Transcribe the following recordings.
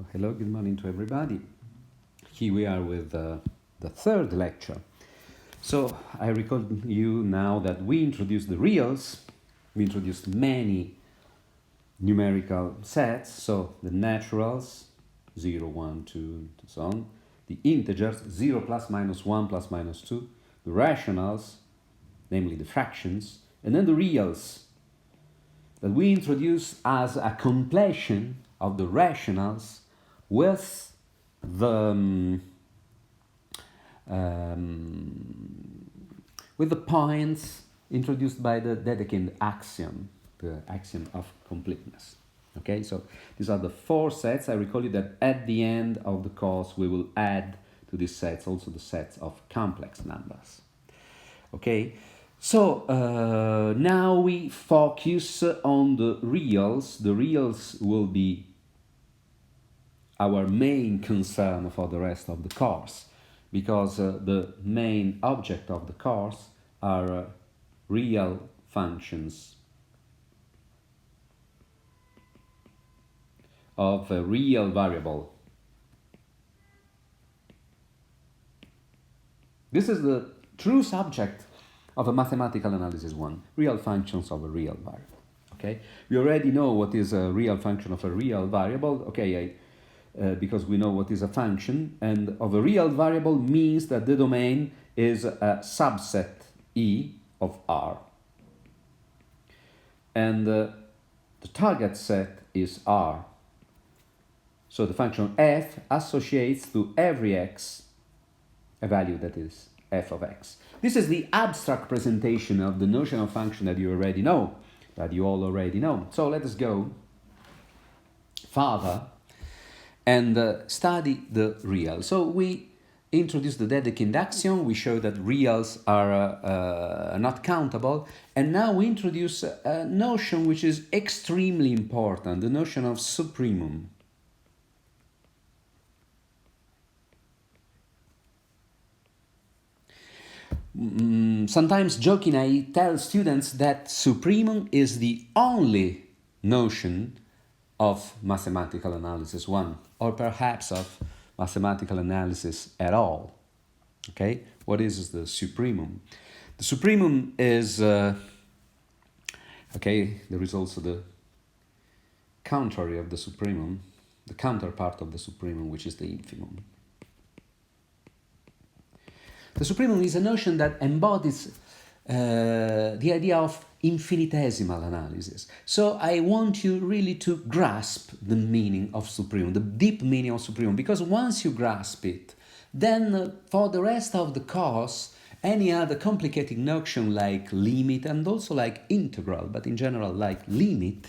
Hello, good morning to everybody. Here we are with the third lecture. So I recall you now that we introduced the reals, we introduced many numerical sets, so the naturals, 0, 1, 2, and so on, the integers, 0 plus minus 1 plus minus 2, the rationals, namely the fractions, and then the reals, that we introduce as a completion of the rationals with the points introduced by the Dedekind axiom, the axiom of completeness. Okay, so these are the four sets. I recall you that at the end of the course we will add to these sets also the sets of complex numbers. Okay, so now we focus on the reals. The reals will be our main concern for the rest of the course, because the main object of the course are real functions of a real variable. This is the true subject of a mathematical analysis 1, real functions of a real variable. Okay, we already know what is a real function of a real variable. Okay, because we know what is a function, and of a real variable means that the domain is a subset E of R, and the target set is R. So the function f associates to every x a value that is f of x. This is the abstract presentation of the notion of function that you already know, that you all already know. So let us go further and study the real. So we introduced the Dedekind axiom, we show that reals are not countable, and now we introduce a notion which is extremely important, the notion of supremum. Sometimes joking, I tell students that supremum is the only notion of mathematical analysis 1, or perhaps of mathematical analysis at all. Okay, what is the supremum? The supremum is, okay, there is also the contrary of the supremum, the counterpart of the supremum, which is the infimum. The supremum is a notion that embodies the idea of infinitesimal analysis. So I want you really to grasp the meaning of supremum, the deep meaning of supremum, because once you grasp it, then for the rest of the course, any other complicated notion like limit and also like integral, but in general like limit,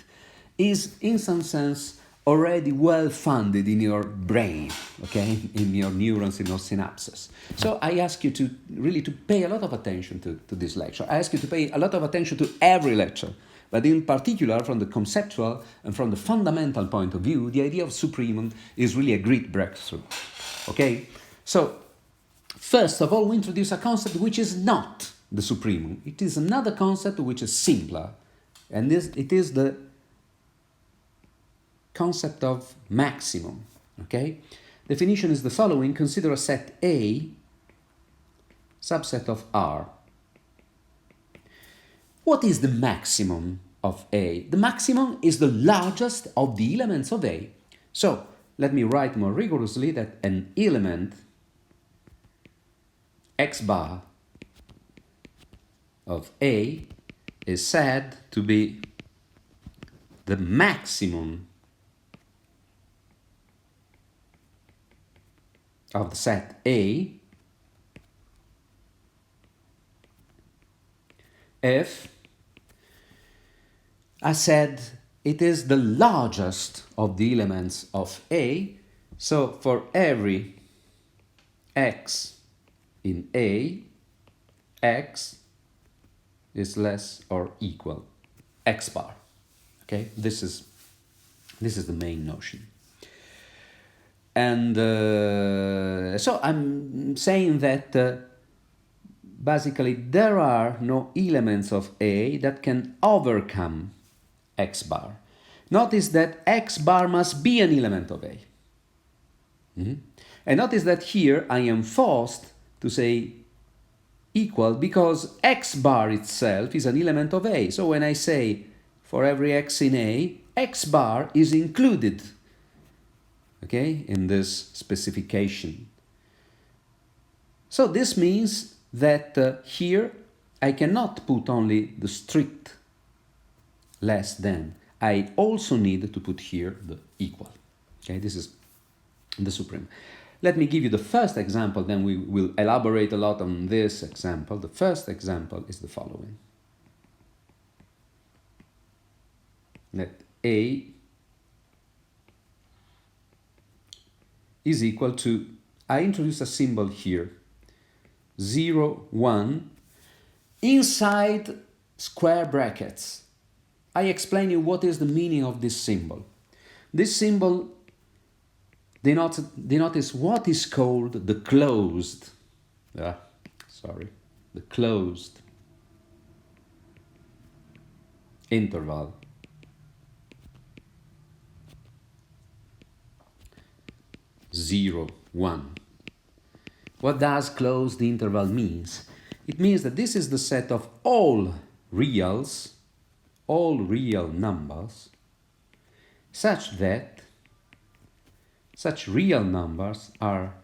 is in some sense already well funded in your brain, okay, in your neurons, in your synapses. So I ask you to really to pay a lot of attention to this lecture. I ask you to pay a lot of attention to every lecture, but in particular from the conceptual and from the fundamental point of view, the idea of supremum is really a great breakthrough. Okay, so first of all, we introduce a concept which is not the supremum. It is another concept which is simpler, and it is the concept of maximum. Okay, definition is the following: consider a set A, subset of R. What is the maximum of A? The maximum is the largest of the elements of A. So let me write more rigorously that an element x bar of A is said to be the maximum of the set A if, I said, it is the largest of the elements of A. So for every x in A, x is less or equal x bar. Okay, this is the main notion. And so I'm saying that basically there are no elements of A that can overcome x bar. Notice that x bar must be an element of A. And notice that here I am forced to say equal because x bar itself is an element of A. So when I say for every x in A, x bar is included, okay, in this specification. So this means that here I cannot put only the strict less than. I also need to put here the equal. Okay, this is the supreme. Let me give you the first example, then we will elaborate a lot on this example. The first example is the following. Let A is equal to, I introduce a symbol here, 0, 1, inside square brackets. I explain you what is the meaning of this symbol. This symbol denotes what is called the closed, the closed interval. Zero, 1. What does closed interval means? It means that this is the set of all reals, all real numbers, such that such real numbers are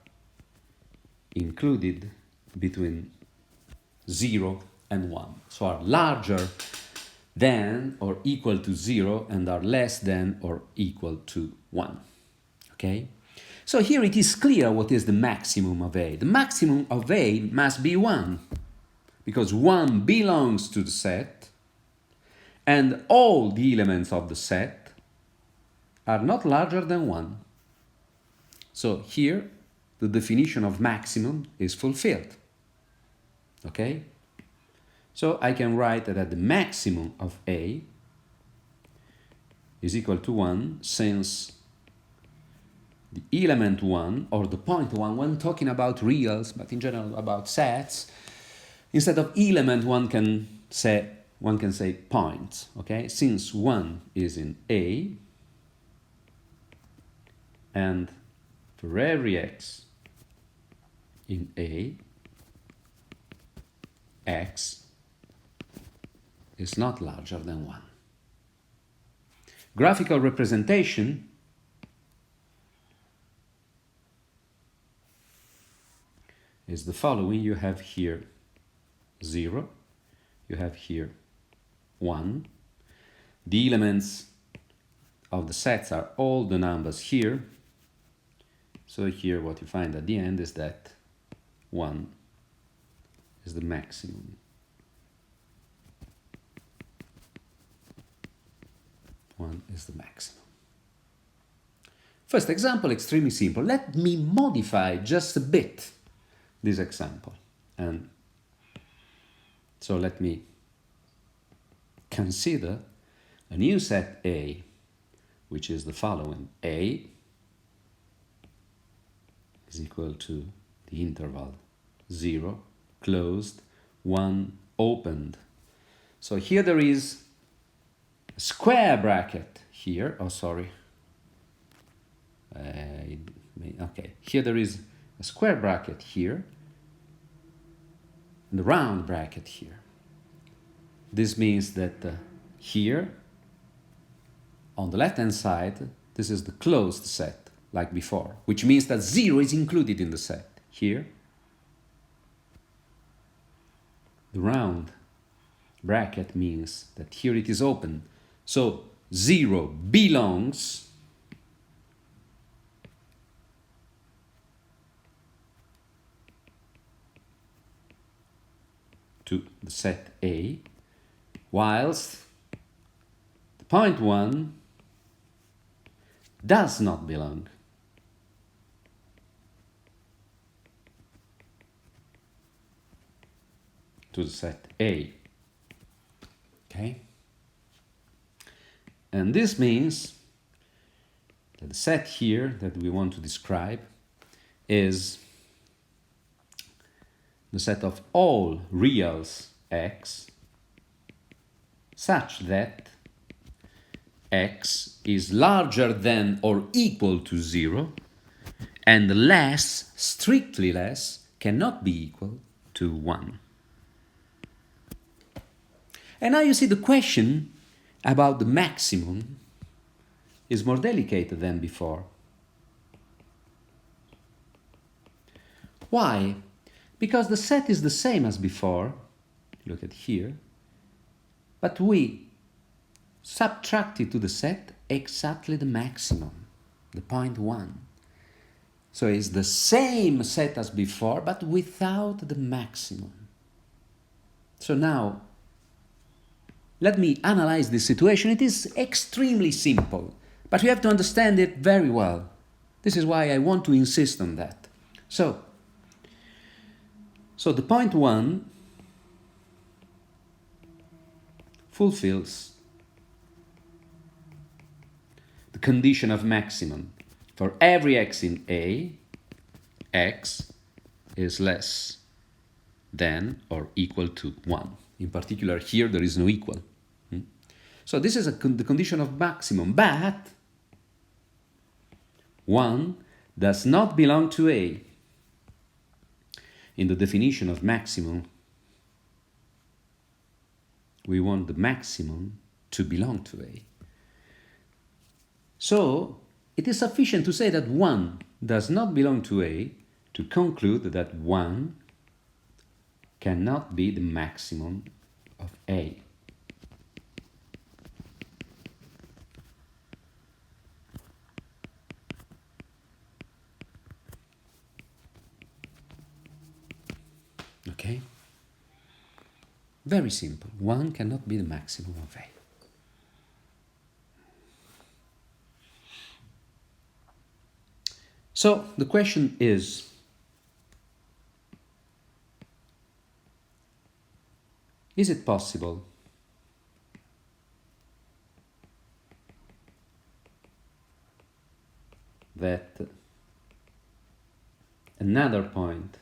included between 0 and 1. So are larger than or equal to 0 and are less than or equal to 1. Okay? So here it is clear what is the maximum of A. The maximum of A must be 1, because 1 belongs to the set, and all the elements of the set are not larger than 1. So here the definition of maximum is fulfilled. Okay? So I can write that the maximum of A is equal to 1, since the element 1 or the point 1, when talking about reals, but in general about sets, instead of element one can say point. Okay? Since 1 is in A, and for every x in A, x is not larger than 1. Graphical representation is the following. You have here 0, you have here 1. The elements of the sets are all the numbers here. So here what you find at the end is that 1 is the maximum. One is the maximum. First example, extremely simple. Let me modify just a bit this example. And so let me consider a new set A, which is the following. A is equal to the interval 0, closed, 1, opened. So here there is a square bracket here. Oh, sorry. Okay, here there is a square bracket here and a round bracket here. This means that here, on the left-hand side, this is the closed set, like before, which means that 0 is included in the set. Here, the round bracket means that here it is open. So 0 belongs to the set A, whilst the point 1 does not belong to the set A. Okay? And this means that the set here that we want to describe is the set of all reals x such that x is larger than or equal to 0 and less, strictly less, cannot be equal to 1. And now you see the question about the maximum is more delicate than before. Why? Because the set is the same as before, look at here, but we subtracted to the set exactly the maximum, the point 1. So it's the same set as before, but without the maximum. So now, let me analyze this situation. It is extremely simple, but you have to understand it very well. This is why I want to insist on that. So the point 1 fulfills the condition of maximum. For every x in A, x is less than or equal to 1. In particular, here there is no equal. So this is the condition of maximum, but 1 does not belong to A. In the definition of maximum, we want the maximum to belong to A. So it is sufficient to say that 1 does not belong to A to conclude that 1 cannot be the maximum of A. Okay? Very simple. 1 cannot be the maximum of A. So the question is it possible that another point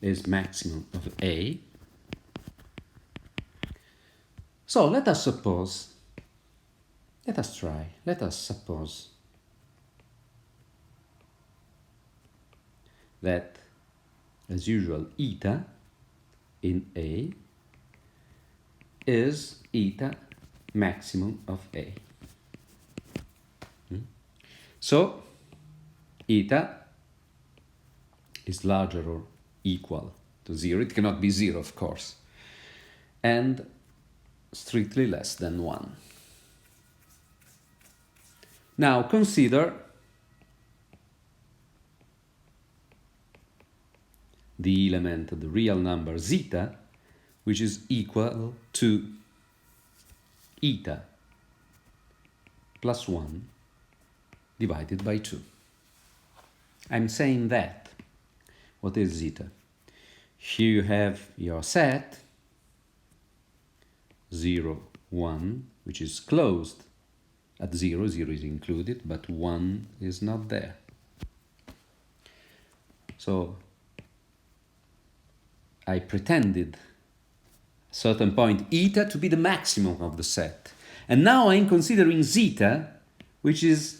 is maximum of A? So let us suppose, let us suppose that, as usual, eta in A is eta maximum of A. So eta is larger or equal to 0. It cannot be 0, of course, and strictly less than 1. Now consider the element, the real number zeta, which is equal to eta plus 1 divided by 2. I'm saying that. What is zeta? Here you have your set 0, 1, which is closed at 0, 0 is included, but 1 is not there. So I pretended a certain point eta to be the maximum of the set. And now I'm considering zeta, which is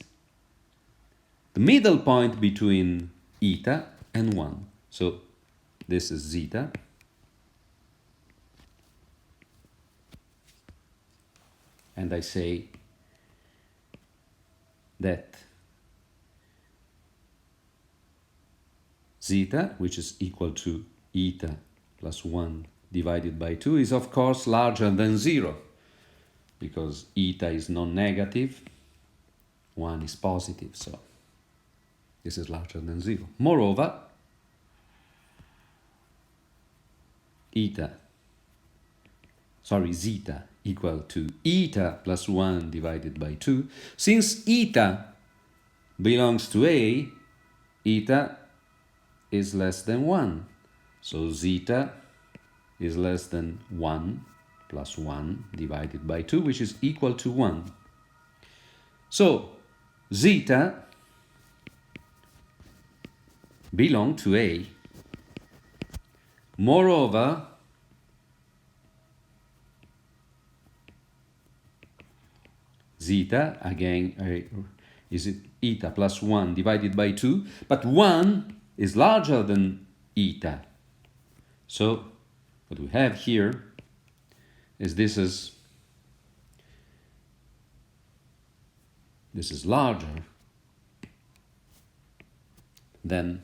the middle point between eta and 1. So this is zeta. And I say that zeta, which is equal to eta plus 1 divided by 2, is of course larger than 0, because eta is non-negative, 1 is positive, so this is larger than 0. Moreover, zeta equal to eta plus 1 divided by 2. Since eta belongs to A, eta is less than 1. So zeta is less than 1 plus 1 divided by 2, which is equal to 1. So zeta belongs to A. Moreover, zeta, again, I is it eta plus 1 divided by 2, but 1 is larger than eta. So what we have here is this is larger than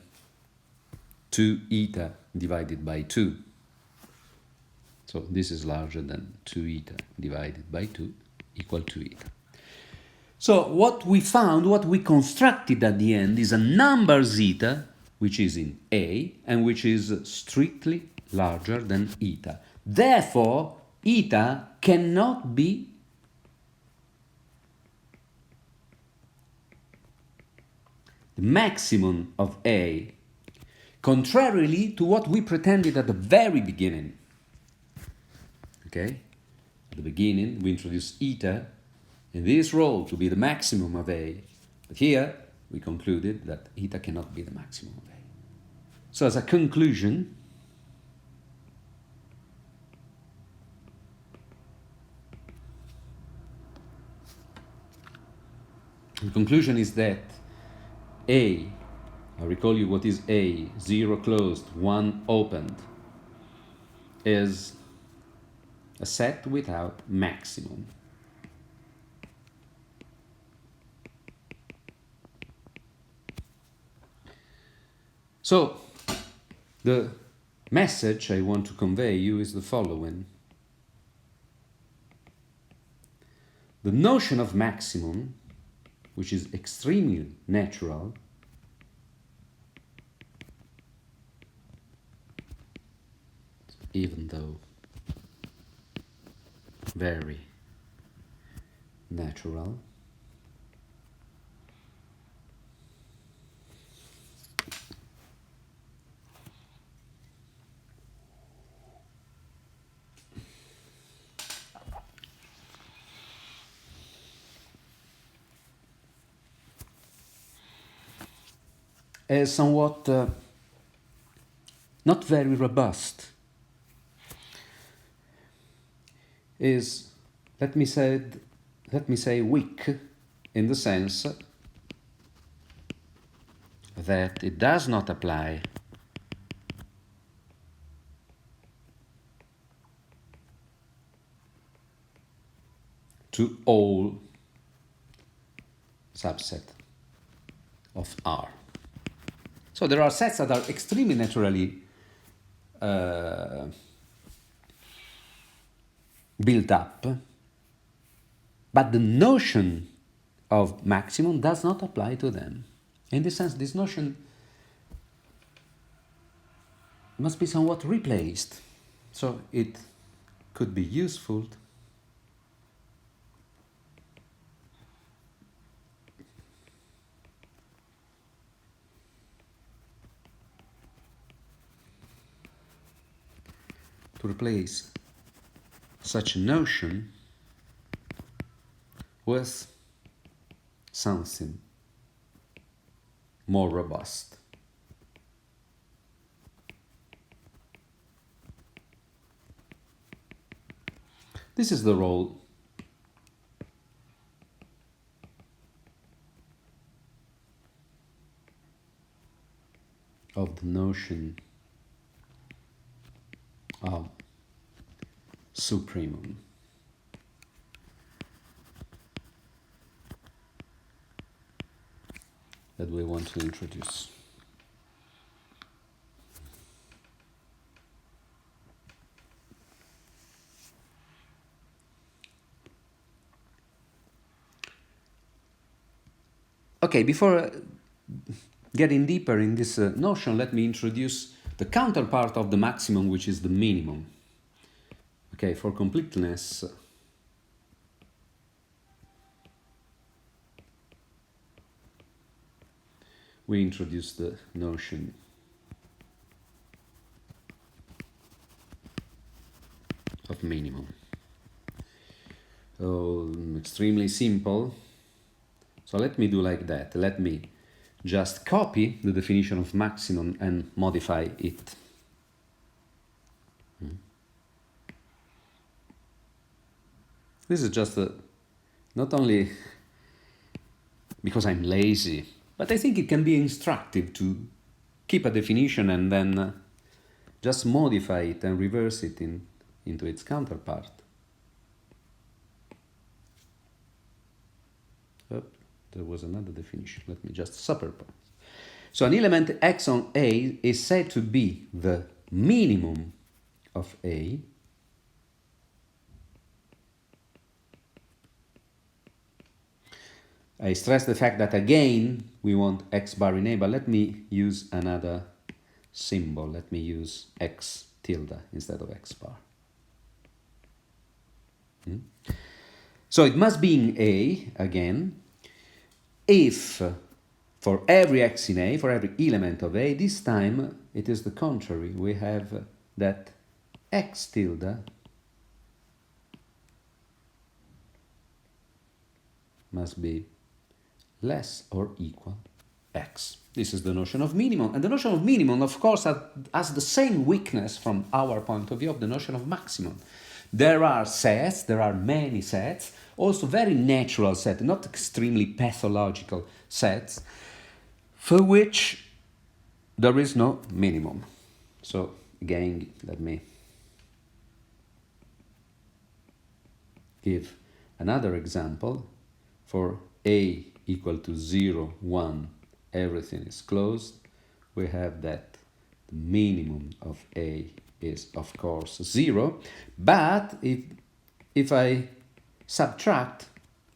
2 eta divided by 2. So this is larger than 2 eta divided by 2 equal to eta. So what we found, what we constructed at the end is a number zeta, which is in A and which is strictly larger than eta. Therefore, eta cannot be the maximum of A, contrarily to what we pretended at the very beginning. Okay? At the beginning, we introduced eta in this role to be the maximum of A. But here, we concluded that eta cannot be the maximum of A. So as a conclusion, the conclusion is that A, I recall you what is A, 0 closed, 1 opened, is a set without maximum. So, the message I want to convey you is the following. The notion of maximum, which is extremely natural, even though very natural, is somewhat not very robust, is, let me say weak, in the sense that it does not apply to all subset of R. So there are sets that are extremely naturally built up, but the notion of maximum does not apply to them. In this sense, this notion must be somewhat replaced. So it could be useful to replace such a notion with something more robust. This is the role of the notion of supremum. That we want to introduce. Okay, before getting deeper in this notion, let me introduce the counterpart of the maximum, which is the minimum. Okay, for completeness, we introduce the notion of minimum. Extremely simple. So let me do like that. Let me just copy the definition of maximum and modify it. This is just not only because I'm lazy. But I think it can be instructive to keep a definition and then just modify it and reverse it into its counterpart. Oh, there was another definition. Let me just superpose. So an element x on A is said to be the minimum of A I stress the fact that again we want x bar in A, but let me use another symbol. Let me use x tilde instead of x bar. So it must be in A again if for every x in A, for every element of A, this time it is the contrary. We have that x tilde must be less or equal x. This is the notion of minimum. And the notion of minimum, of course, has the same weakness from our point of view of the notion of maximum. There are sets, there are many sets, also very natural sets, not extremely pathological sets, for which there is no minimum. So again, let me give another example. For A equal to 0, 1, everything is closed. We have that the minimum of A is, of course, 0. But if I subtract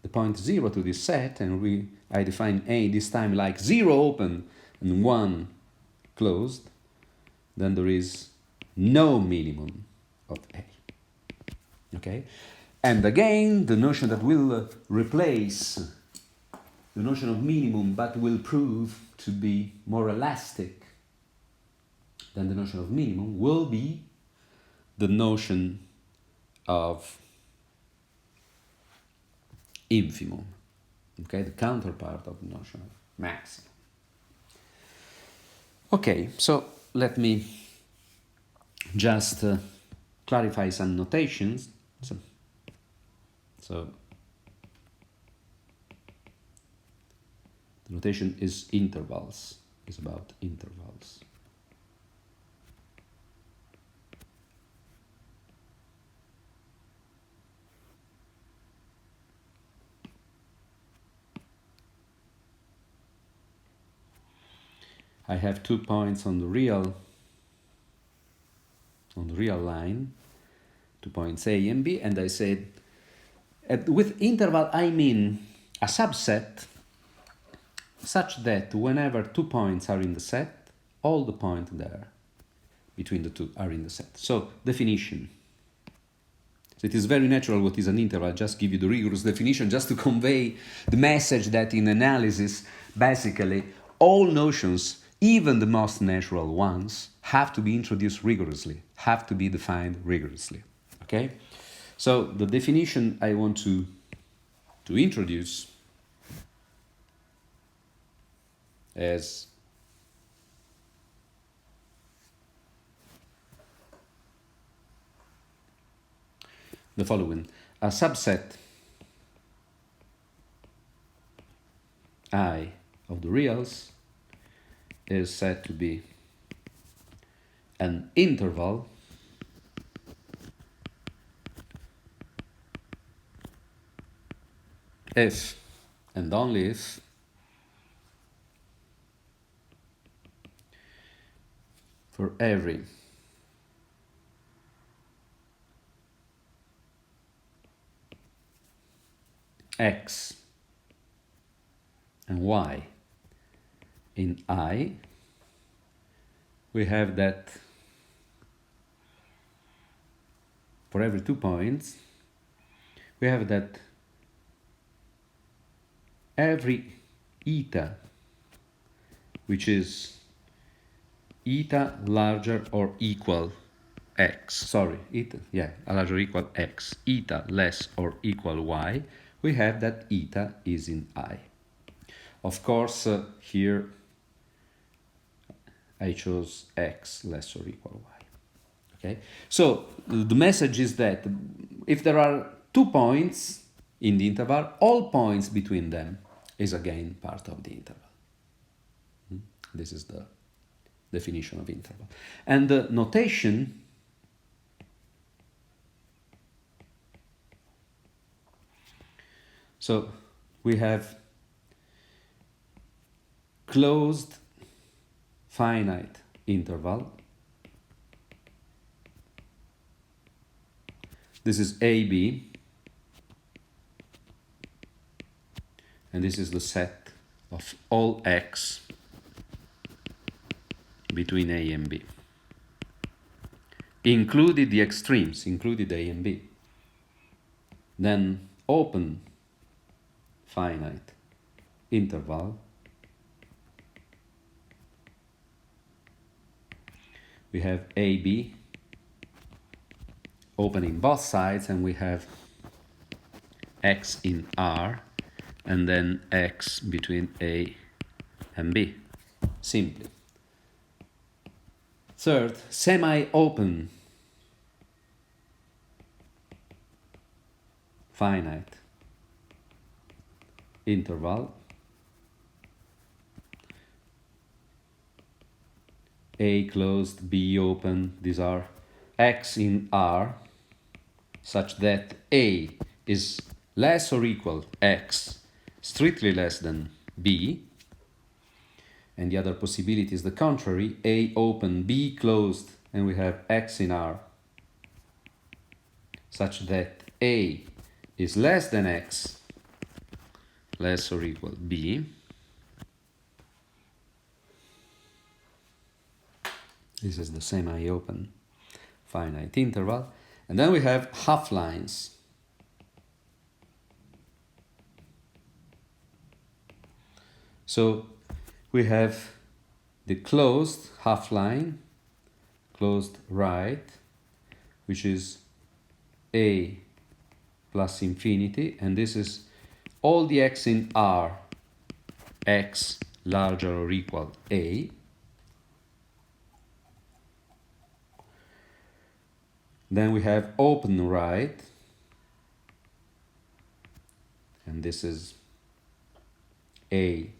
the point 0 to this set, and I define A this time like 0 open and 1 closed, then there is no minimum of A. Okay? And again, the notion that will replace the notion of minimum but will prove to be more elastic than the notion of minimum will be the notion of infimum, okay, the counterpart of the notion of maximum. Okay, so let me just clarify some notations. So the notation is intervals, is about intervals. I have 2 points on the real line, 2 points A and B, and I said with interval I mean a subset such that whenever 2 points are in the set, all the points there between the two are in the set. So definition. So it is very natural what is an interval. I'll just give you the rigorous definition just to convey the message that in analysis, basically, all notions, even the most natural ones, have to be introduced rigorously, have to be defined rigorously. Okay? So the definition I want to introduce as the following: a subset I of the reals is said to be an interval if and only if for every x and y in I, we have that for every 2 points, we have that every eta, which is eta larger or equal x, larger or equal x, eta less or equal y, we have that eta is in I. Of course, here I chose x less or equal y. Okay, so the message is that if there are 2 points in the interval, all points between them is again part of the interval. This is the definition of interval. And the notation so we have closed finite interval. This is AB, and this is the set of all x between A and B. Included the extremes, included A and B. Then open finite interval. We have AB opening both sides, and we have x in R, and then x between A and B, simply. Third, semi-open finite interval. A closed, B open, these are x in R, such that A is less or equal x, strictly less than B, and the other possibility is the contrary, A open, B closed, and we have x in R, such that A is less than x, less or equal B. This is the semi-open finite interval. And then we have half lines. So we have the closed half line, closed right, which is A plus infinity, and this is all the x in R, x larger or equal A. Then we have open right, and this is A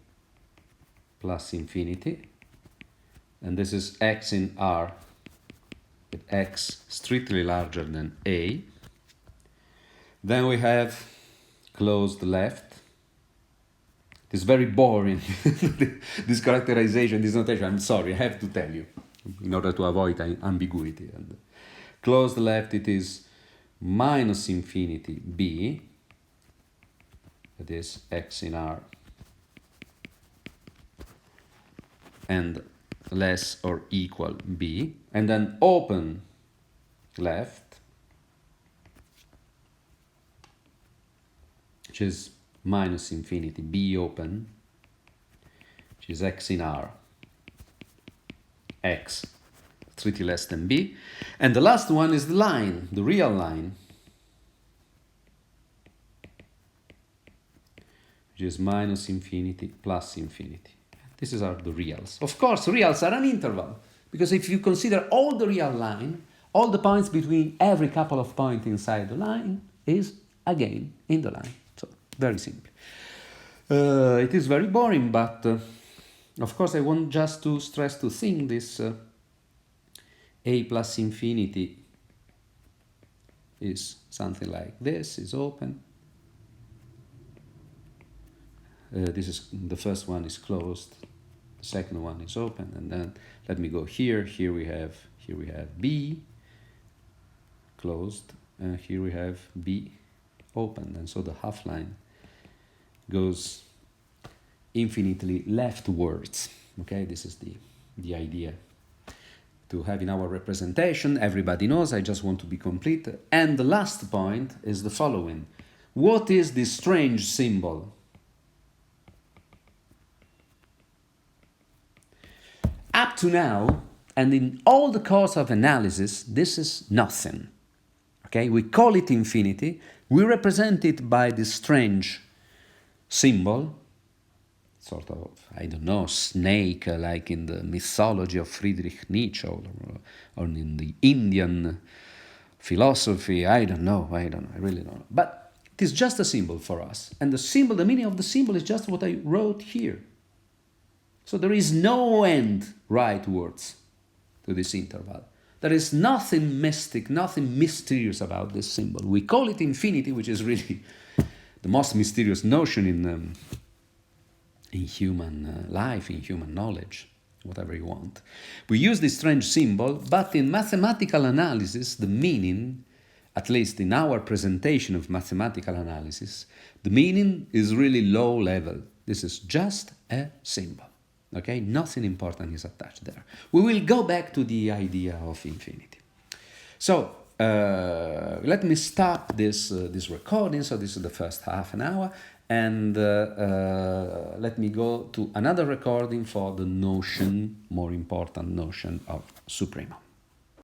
plus infinity, and this is x in R with x strictly larger than A. Then we have closed left. It's very boring, this characterization, this notation, I'm sorry, I have to tell you, in order to avoid ambiguity. And closed left, it is minus infinity B, that is x in R, and less or equal B. And then open left, which is minus infinity B open, which is x in R, x strictly less than B. And the last one is the line, the real line, which is minus infinity plus infinity. These are the reals. Of course, reals are an interval, because if you consider all the real line, all the points between every couple of points inside the line is again in the line. So, very simple. It is very boring, but of course I want just to stress to think this A plus infinity is something like this, is open. This is the first one is closed, the second one is open, and then let me go here. Here we have B closed, and here we have B open, and so the half line goes infinitely leftwards. Okay, this is the idea to have in our representation. Everybody knows, I just want to be complete. And the last point is the following. What is this strange symbol? Up to now, and in all the course of analysis, this is nothing. Okay, we call it infinity, we represent it by this strange symbol, sort of, I don't know, snake, like in the mythology of Friedrich Nietzsche, or in the Indian philosophy, I don't know, I really don't know. But It is just a symbol for us. And the symbol, the meaning of the symbol is just what I wrote here. So there is no end right words to this interval. There is nothing mystic, nothing mysterious about this symbol. We call it infinity, which is really the most mysterious notion in human life, in human knowledge, whatever you want. We use this strange symbol, but in mathematical analysis, the meaning, at least in our presentation of mathematical analysis, the meaning is really low level. This is just a symbol. Okay, nothing important is attached there. We will go back to the idea of infinity. So let me stop this recording. So this is the first half an hour, and let me go to another recording for the notion, more important notion of supremum.